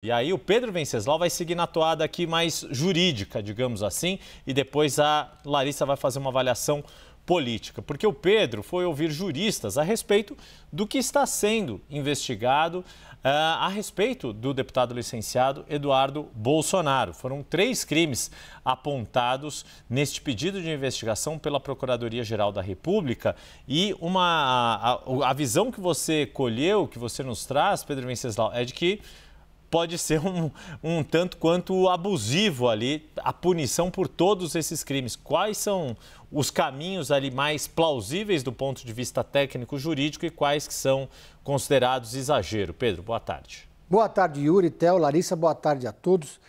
E aí o Pedro Venceslau vai seguir na toada aqui mais jurídica, digamos assim, e depois a Larissa vai fazer uma avaliação política, porque o Pedro foi ouvir juristas a respeito do que está sendo investigado a respeito do deputado licenciado Eduardo Bolsonaro. Foram 3 crimes apontados neste pedido de investigação pela Procuradoria-Geral da República e a visão que você colheu, que você nos traz, Pedro Venceslau, é de que pode ser um tanto quanto abusivo ali a punição por todos esses crimes. Quais são os caminhos ali mais plausíveis do ponto de vista técnico-jurídico e quais que são considerados exagero? Pedro, boa tarde. Boa tarde, Yuri, Theo, Larissa, boa tarde a todos.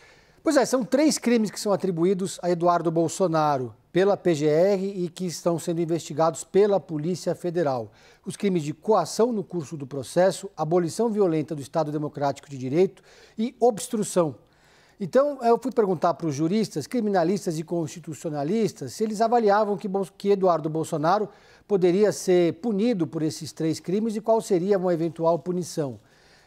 Pois é, são 3 crimes que são atribuídos a Eduardo Bolsonaro pela PGR e que estão sendo investigados pela Polícia Federal. Os crimes de coação no curso do processo, abolição violenta do Estado Democrático de Direito e obstrução. Então, eu fui perguntar para os juristas, criminalistas e constitucionalistas se eles avaliavam que Eduardo Bolsonaro poderia ser punido por esses 3 crimes e qual seria uma eventual punição.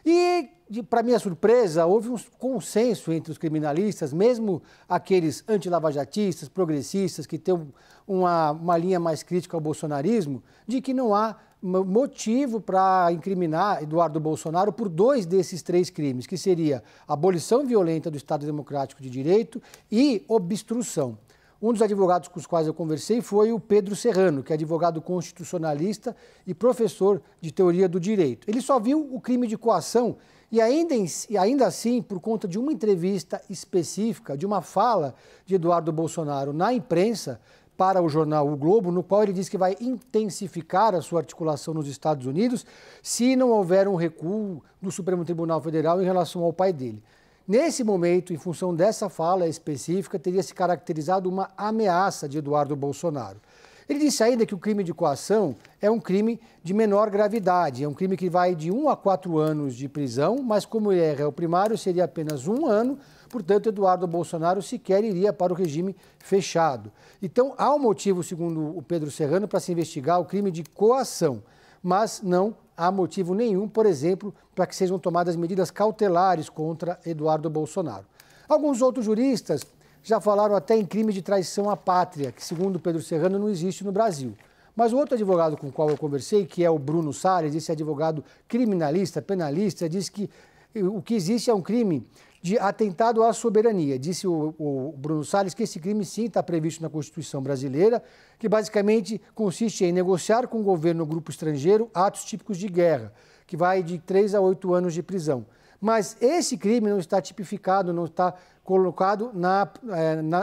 E, para minha surpresa, houve um consenso entre os criminalistas, mesmo aqueles antilavajatistas, progressistas, que têm uma linha mais crítica ao bolsonarismo, de que não há motivo para incriminar Eduardo Bolsonaro por 2 desses 3 crimes, que seria abolição violenta do Estado Democrático de Direito e obstrução. Um dos advogados com os quais eu conversei foi o Pedro Serrano, que é advogado constitucionalista e professor de teoria do direito. Ele só viu o crime de coação e ainda assim, por conta de uma entrevista específica, de uma fala de Eduardo Bolsonaro na imprensa para o jornal O Globo, no qual ele diz que vai intensificar a sua articulação nos Estados Unidos se não houver um recuo do Supremo Tribunal Federal em relação ao pai dele. Nesse momento, em função dessa fala específica, teria se caracterizado uma ameaça de Eduardo Bolsonaro. Ele disse ainda que o crime de coação é um crime de menor gravidade, é um crime que vai de 1 a 4 anos de prisão, mas como ele é réu primário, seria apenas 1 ano, portanto, Eduardo Bolsonaro sequer iria para o regime fechado. Então, há um motivo, segundo o Pedro Serrano, para se investigar o crime de coação, mas não há motivo nenhum, por exemplo, para que sejam tomadas medidas cautelares contra Eduardo Bolsonaro. Alguns outros juristas já falaram até em crime de traição à pátria, que, segundo Pedro Serrano, não existe no Brasil. Mas o outro advogado com o qual eu conversei, que é o Bruno Salles, esse advogado criminalista, penalista, diz que o que existe é um crime de atentado à soberania. Disse o Bruno Salles que esse crime sim está previsto na Constituição brasileira, que basicamente consiste em negociar com o governo ou grupo estrangeiro atos típicos de guerra, que vai de 3 a 8 anos de prisão. Mas esse crime não está tipificado, não está colocado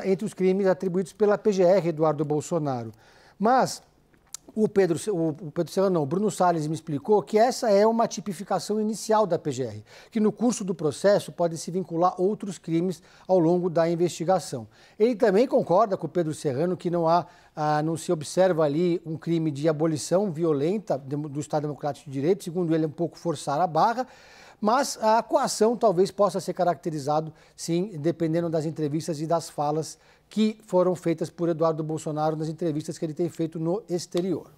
entre os crimes atribuídos pela PGR, Eduardo Bolsonaro. Mas o Bruno Salles me explicou que essa é uma tipificação inicial da PGR, que no curso do processo podem se vincular outros crimes ao longo da investigação. Ele também concorda com o Pedro Serrano que não se observa ali um crime de abolição violenta do Estado Democrático de Direito, segundo ele, um pouco forçar a barra, mas a coação talvez possa ser caracterizado, sim, dependendo das entrevistas e das falas que foram feitas por Eduardo Bolsonaro nas entrevistas que ele tem feito no exterior.